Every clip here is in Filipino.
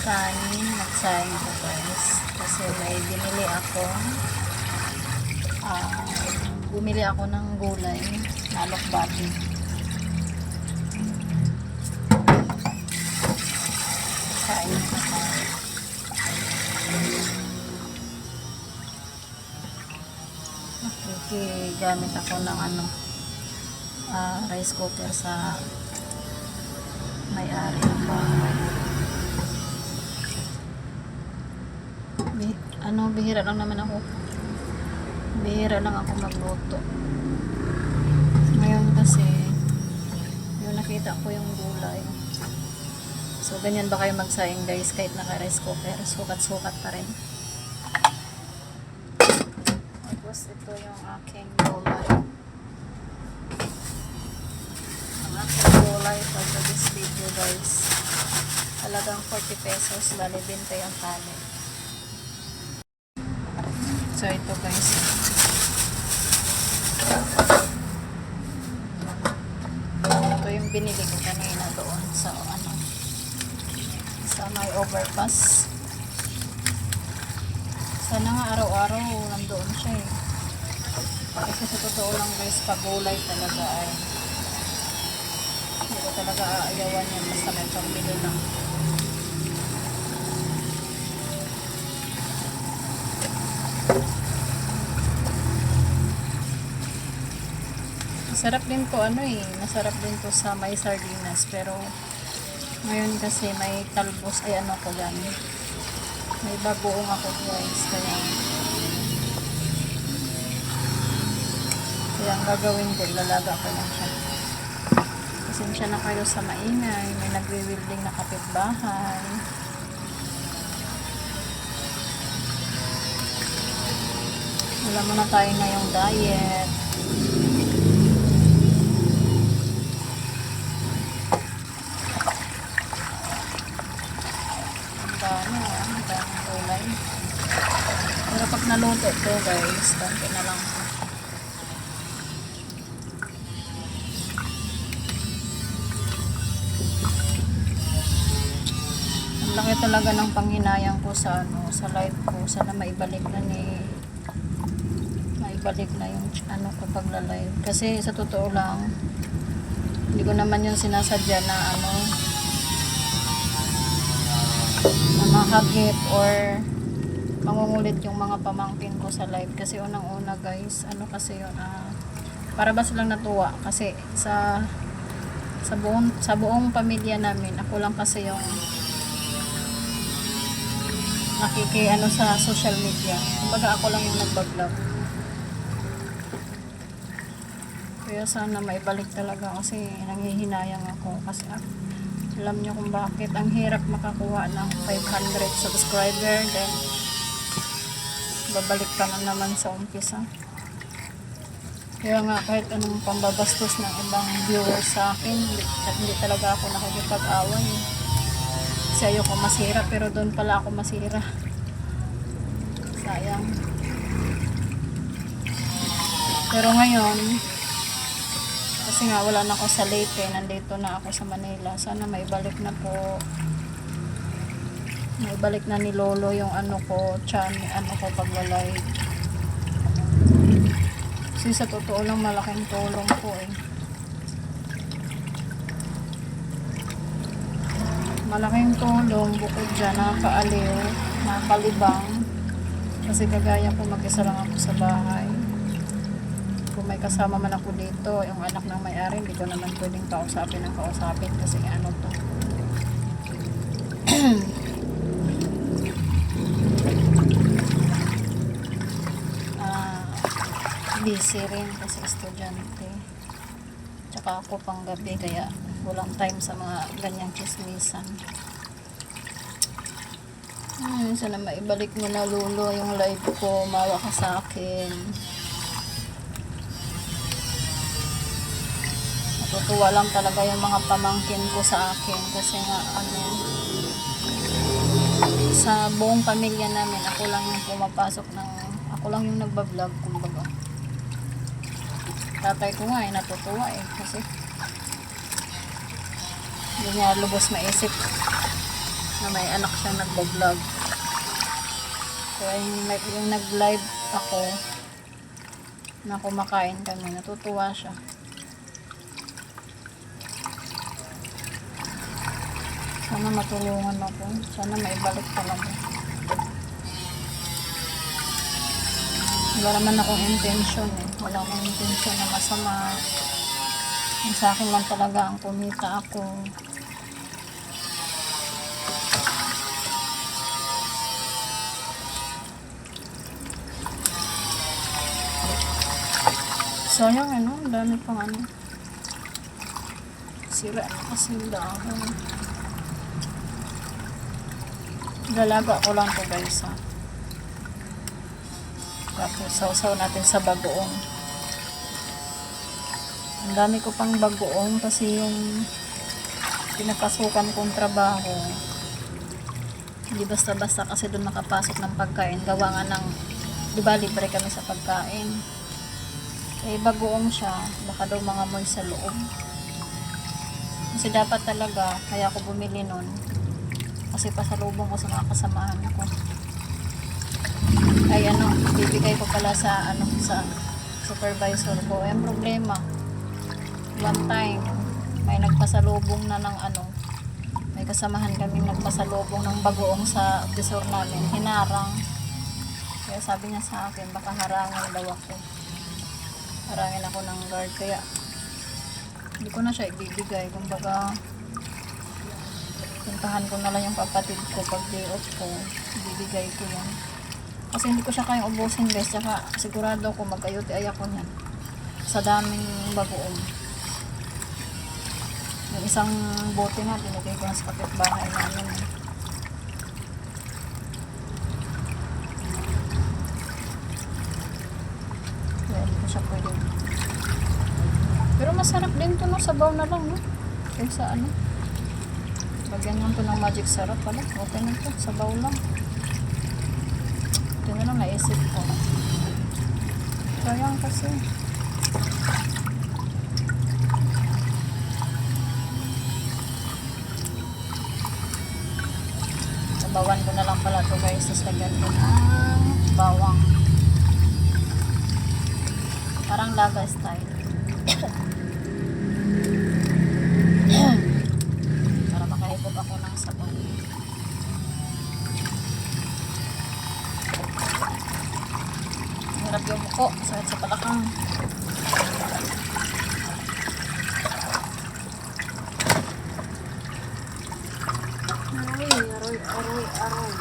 kanin. Magsaing ko guys. Kasi may binili ako. Bumili ako ng gulay. Nalokbati. Kain ko pa. Gamit ako ng rice cooker sa may-ari ng bahay. Bihira lang naman ako. Bihira lang ako magluto. Ngayon kasi yung nakita ko yung gulay. So ganyan ba kayo magsaing guys kahit naka rice cooker? Sukat-sukat pa rin. Tapos ito yung aking gulay. Ang aking gulay for this video guys. Talagang 40 pesos. Bali 20 yung tali. So ito guys. Ito yung binili ko kanina doon sa sa may overpass. Sana nga araw-araw nandoon siya eh. Kasi sa totoo lang guys, pagulay talaga ay hindi ko talaga aayawan yan basta may pambili lang. Masarap din to masarap din to sa may sardinas, pero ngayon kasi may talbos ay ko dyan. May bagoong ako guys, kaya ang gagawin ko, ilalaga ko lang siya. Pasensya na kayo sa maingay, may nagwi-wielding na kapitbahay. Wala muna tayo ngayong diet. Ang daming gulay. Pero pag naluto ito guys, konti na lang. Ang laki talaga ng panghinayang ko sa sa live ko. Sana maibalik na yung ko pagla-live. Kasi sa totoo lang, hindi ko naman yung sinasadya na mahagip or mangungulit yung mga pamangkin ko sa live. Kasi unang-una guys, kasi yun, para ba silang natuwa. Kasi sa buong pamilya namin, ako lang kasi yung sa social media. Kumbaga ako lang yung nagbablog. Kaya sana maibalik talaga kasi nanghihinayang ako. Kasi alam nyo kung bakit ang hirap makakuha ng 500 subscriber, then babalik ka na naman sa umpisa. Kaya nga kahit anong pambabastos ng ibang viewers sa akin, hindi talaga ako nakikipag-away. Kasi ayoko masira, pero doon pala ako masira. Sayang. Pero ngayon, kasi nga wala na ako sa Leyte, nandito na ako sa Manila. Sana maibalik na po. Maibalik na ni Lolo yung ko pagla-live. Kasi sa totoo lang malaking tulong po eh. Malaking tulong bukod dyan, nakakaaliw, nakakalibang. Kasi kagaya ko mag-isa lang ako sa bahay. Kung may kasama man ako dito, yung anak ng may-ari, hindi ko naman pwedeng kausapin kasi to. Busy rin kasi estudyante. Tsaka ako pang gabi, kaya walang time sa mga ganyang chismisan. Sana maibalik mo na Lolo yung live ko, mawa ka sa akin. Natutuwa lang talaga yung mga pamangkin ko sa akin kasi nga sa buong pamilya namin ako lang yung pumapasok ako lang yung nagba-vlog kumbaga. Tatay ko nga natutuwa kasi hindi niya lubos maisip na may anak siyang nagbo-vlog. Kaya yung nag-live ako na kumakain kami, natutuwa siya. Sana matulungan ako. Sana maibalik talaga. Wala naman akong intention eh. Wala akong intention na masama. Yung sa akin lang talaga ang kumita ako. Sayang ano, ang dami pang ano. Sira na kasi yung dahon. Lalaga ko lang to guys ha. Tapos sausaw natin sa bagoong. Ang dami ko pang bagoong kasi yung pinapasukan kong trabaho. Hindi basta-basta kasi doon nakapasok ng pagkain. Gawa nga ng, di ba libre kami sa pagkain. Eh bagoong siya, baka daw mga moy sa loob. Kasi dapat talaga, kaya ako bumili nun. Kasi pasalubong ko sa mga kasamahan ko. Ay ano, bibigay ko pala sa ano sa supervisor ko. Ang problema, one time may nagpasalubong na ng ano, may kasamahan kaming nagpasalubong ng bagoong sa officer namin, hinarang. Kaya sabi niya sa akin, baka harangan daw ako. Harangin ako ng guard, kaya hindi ko na siya ibibigay. Kumbaga puntahan ko na lang yung kapatid ko pag day off ko, ibibigay ko yan. Kasi hindi ko siya kayang ubusin guys, tsaka sigurado ko mag-ayuti ako niyan sa daming bagoong. Yung isang bote na binigay ko na sa kapitbahay namin. Kaya hindi ko siya pwede. Pero masarap din to, no? Sabaw na lang, no? Kaysa ano, lagyan lang to ng magic sarap pala. Okay na to, sabaw lang. Ito na lang naisip ko. Sayang kasi. Sabawan ko na lang pala to guys. Tapos lagyan ko ng bawang. Parang laga style. Para makahigop ako ng sabaw. Hirap yung muko, sakit sa palakang. Aroy.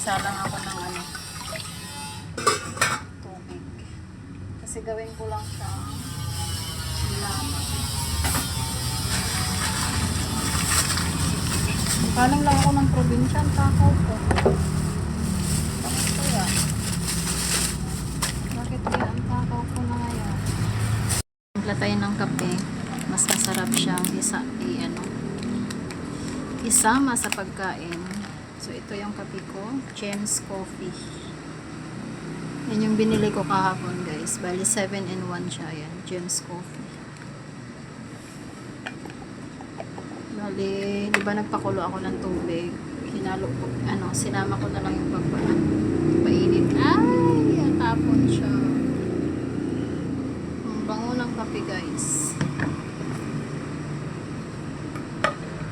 Nagsalang ako ng ano, tubig. Kasi gawin ko lang siya nilaman. Kaling lang ako ng probinsya, ang takaw ko. Bakit kaya? Bakit kaya ang takaw? tayo ng kape, mas masarap siyang isama sa pagkain. So, ito yung kape ko, James Coffee. Yan yung binili ko kahapon, guys. Bali, 7-in-1 siya. Yan, James Coffee. Bali, di ba nagpakulo ako ng tubig? Sinama ko na lang yung painit. Ay, natapon siya. Ang bango ng kape, guys.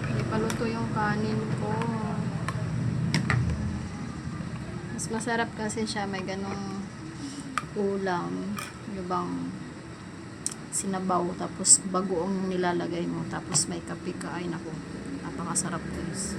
Hindi paluto yung kanin ko. Mas masarap kasi siya, may ganong ulam, bang sinabaw, tapos bagoong nilalagay mo, tapos may kape ka. Ay naku, napakasarap, guys.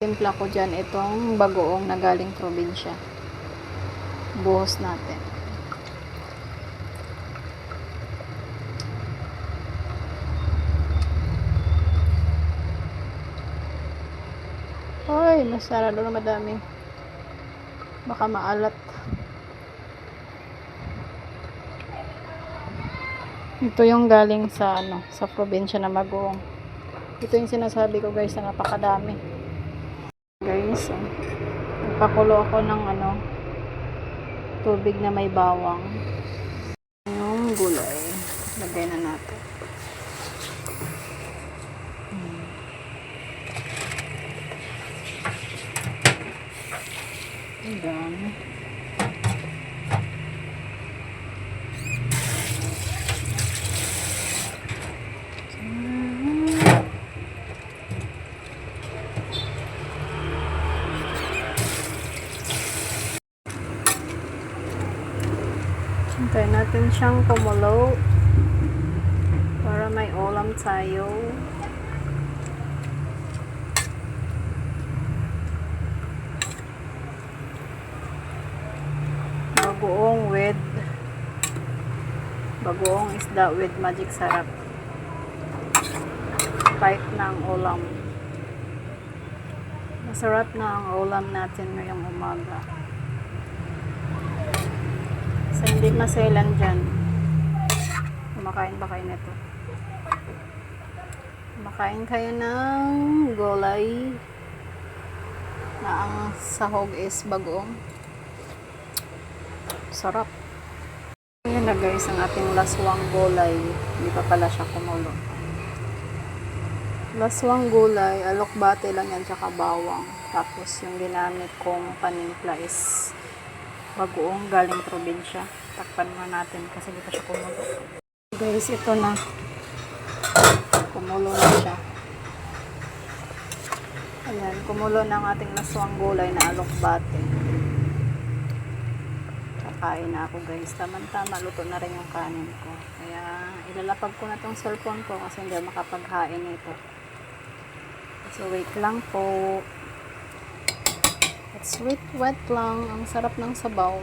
Timpla ko dyan itong bagoong na galing probinsya. Buhos natin. Ay, masarado na madami. Baka maalat. Ito yung galing sa sa probinsya na bagoong. Ito yung sinasabi ko, guys, na napakadami. Guys, nagpakulo ako ng tubig na may bawang. Yung gulay, lagay na natin. Ang dami. Hintayin natin siyang kumulo para may ulam tayo. Bagoong isda with magic sarap. Kahit na ang ulam. Masarap na ang ulam natin ngayong umaga. So, hindi maselan dyan. Kumakain ba kayo nito? Kumakain kayo ng gulay na ang sahog is bagoong. Sarap. Ayan na, guys, ang ating laswang gulay. Hindi pa pala siya kumulo. Laswang gulay, alokbate lang yan, tsaka bawang. Tapos yung ginamit kong panimpla is bagoong galing probinsya. Takpan mo natin kasi hindi pa siya kumulo. Guys, ito na. Kumulo na siya. Ayan, kumulo na ang ating laswang gulay na alokbate. Kakain na ako, guys. Tama-tama, luto na rin yung kanin ko. Kaya ilalapag ko na tong cellphone ko kasi hindi makapaghain nito. So, wait lang po. It's wet lang. Ang sarap ng sabaw.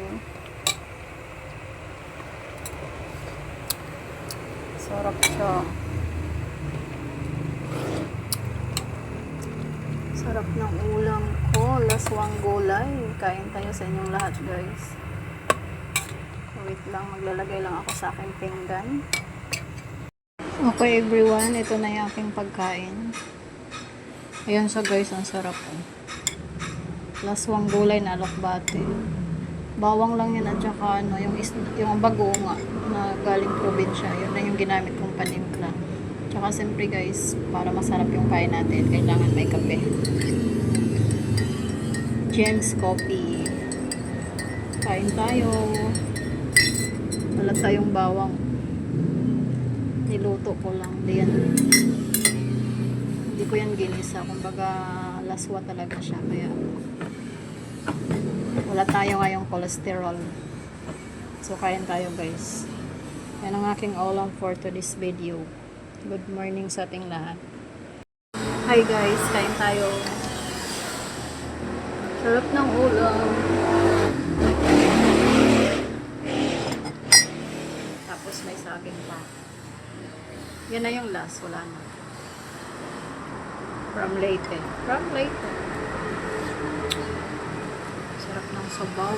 Sarap siya. Sarap ng ulam ko. Laswang gulay. Kain tayo sa inyong lahat, guys. Wait lang. Maglalagay lang ako sa aking pinggan. Okay, everyone. Ito na yung aking pagkain. Ayan siya, guys. Ang sarap. Laswang gulay na alokbate. Bawang lang yan at saka yung bagoong na galing probinsya. Yun na yung ginamit kong panimpla. Tsaka siyempre, guys, para masarap yung kain natin, kailangan may kape. James Coffee. Kain tayo. Wala tayong bawang. Niluto ko lang. Hindi ko yan ginisa. Kumbaga, laswa talaga siya. Kaya, wala tayo ngayong cholesterol. So, kain tayo, guys. Yan ang aking ulam for today's video. Good morning sa ating lahat. Hi, guys. Kain tayo. Sarap ng ulam. Tapos may saging pa. Yan na yung last. Wala na. From Leyte. From Leyte. Sarap ng sabaw.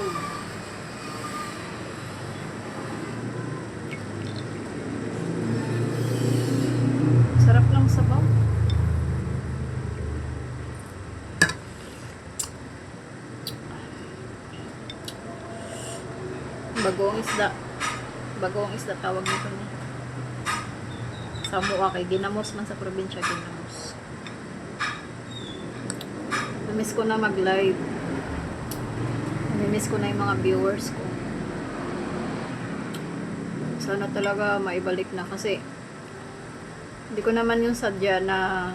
Sarap ng sabaw. Bagoong isda. Bagoong isda tawag nito niya. Samoa kay ginamos man sa probinsya, ginamos. Namiss ko na mag-live. Namiss ko na yung mga viewers ko. Sana talaga maibalik na kasi hindi ko naman yung sadya na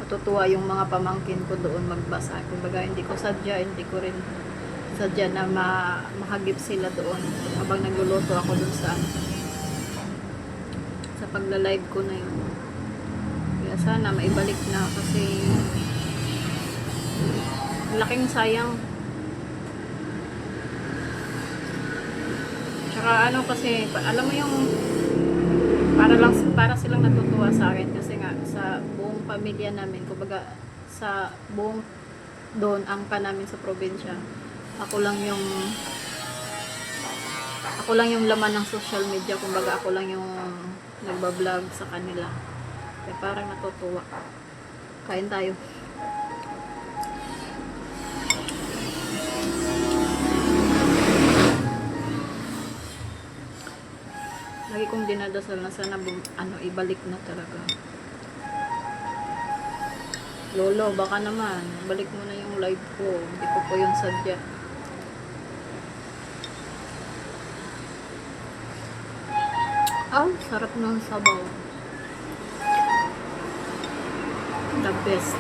matutuwa yung mga pamangkin ko doon magbasa. Kumbaga hindi ko sadya, hindi ko rin sadya na mahagip sila doon habang nagluluto ako doon sa pagla-live ko na yun. Kaya sana maibalik na kasi laking sayang. Tsaka ano kasi, alam mo yung para silang natutuwa sa akin kasi nga sa buong pamilya namin, kumbaga sa buong doon angka namin sa probinsya, ako lang yung laman ng social media, kumbaga ako lang yung nagbablog sa kanila. Kaya parang natutuwa. Kain tayo. Lagi kong dinadasal na sana ibalik na talaga. Lolo, baka naman balik mo na yung live ko. Hindi ko po yung sadya. Sarap ng sabaw. The best.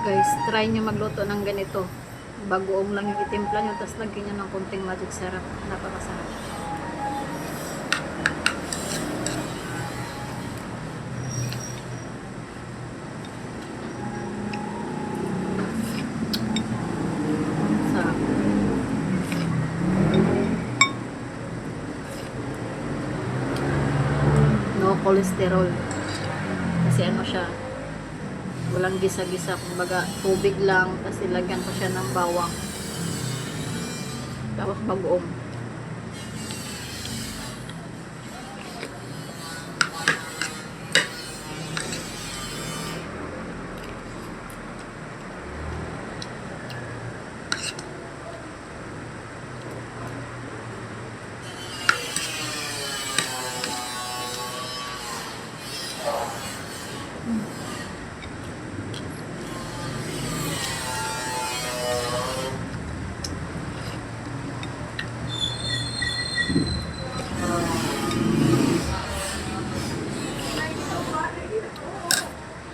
Guys, try nyo magluto ng ganito. Bagoong lang yung itimpla nyo, tapos lagyan nyo ng konting magic syrup. Napakasarap. Sarap. No cholesterol. Kasi ano siya, walang gisa-gisa, kumbaga tubig lang, kasi lagyan ko siya ng bawang tapos bagoong.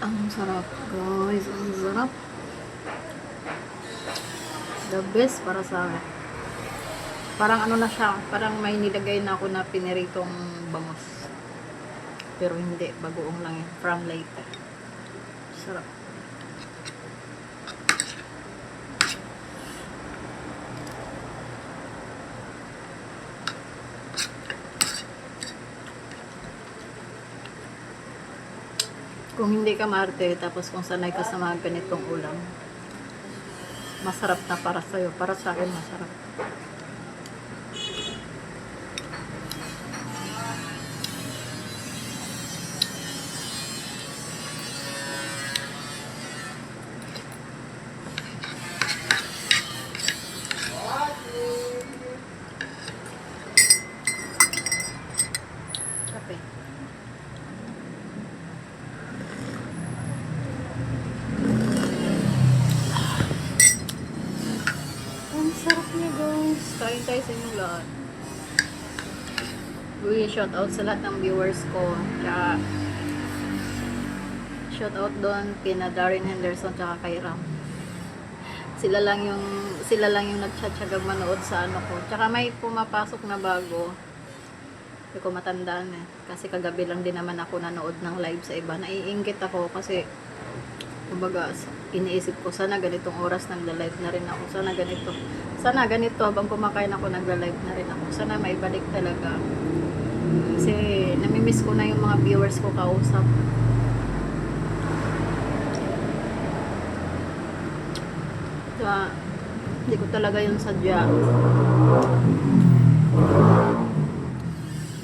Ang sarap, guys. Ang sarap. The best para sa akin. Parang ano na siya, parang may nilagay na ako na piniritong bangus. Pero hindi, bagoong lang yun. From Leyte. Sarap. Kung hindi ka maarte, tapos kung sanay ka sa mga ganitong ulam, masarap na para sa'yo. Para sa akin, masarap. Kape. Sarap niya, guys. Kain tayo sa inyong lahat. Uy, shout out sa lahat ng viewers ko. Tsaka shout out doon kina Darren Henderson tsaka kay Ram. Sila lang yung nagtsatsagang manood sa ano ko. Tsaka may pumapasok na bago. Hindi ko matandaan eh. Kasi kagabi lang din naman ako nanood ng live sa iba. Naiinggit ako kasi kumbaga iniisip ko sana ganitong oras nagla-live na rin ako. Sana ganito habang kumakain ako nagla-live na rin ako. Sana maibalik talaga. Kasi namimiss ko na yung mga viewers ko kausap. Kaya hindi ko talaga yung sadya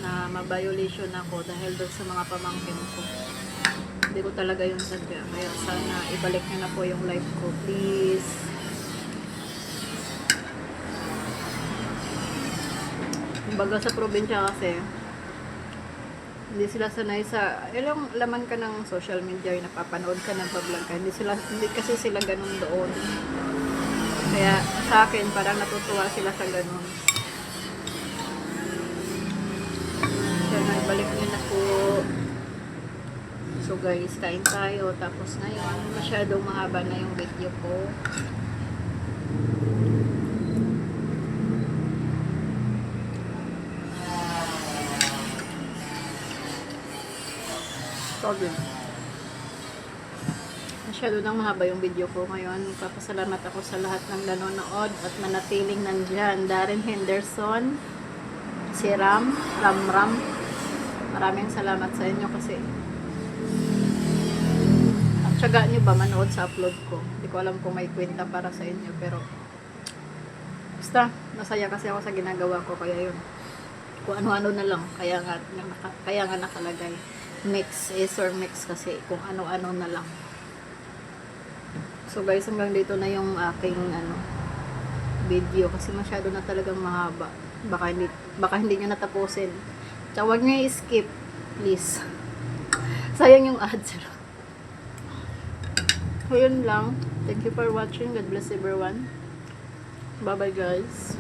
na ma-violation ako dahil doon sa mga pamangkin ko. Hindi ko talaga yung sadya. Kaya sana ibalik niyo na po yung live ko, please. Kumbaga sa probinsya kasi, hindi sila sanay sa, ilang laman ka ng social media, yung napapanood ka, nagpa-vlog ka, hindi kasi sila ganun doon. Kaya sa akin, parang natutuwa sila sa ganun. Kaya naibalik niyo na po. So guys, kain tayo. Tapos ngayon, masyadong mahaba na yung video ko. Sorry. Masyado nang mahaba yung video ko ngayon. Papasalamat ako sa lahat ng nanonood at manatiling nandyan. Darren Henderson, si Ram. Maraming salamat sa inyo kasi ang tiyaga nyo ba manood sa upload ko. Hindi ko alam kung may kwenta para sa inyo pero basta masaya kasi ako sa ginagawa ko kaya yun. Kung ano-ano na lang kaya nga nakalagay mix or mix kasi kung ano-ano na lang. So guys, hanggang dito na yung aking video kasi masyado na talagang mahaba. Baka hindi nyo natapusin. Tsaka huwag nyo i-skip, please. Sayang yung ads. So yun lang. Thank you for watching. God bless everyone. Bye bye guys.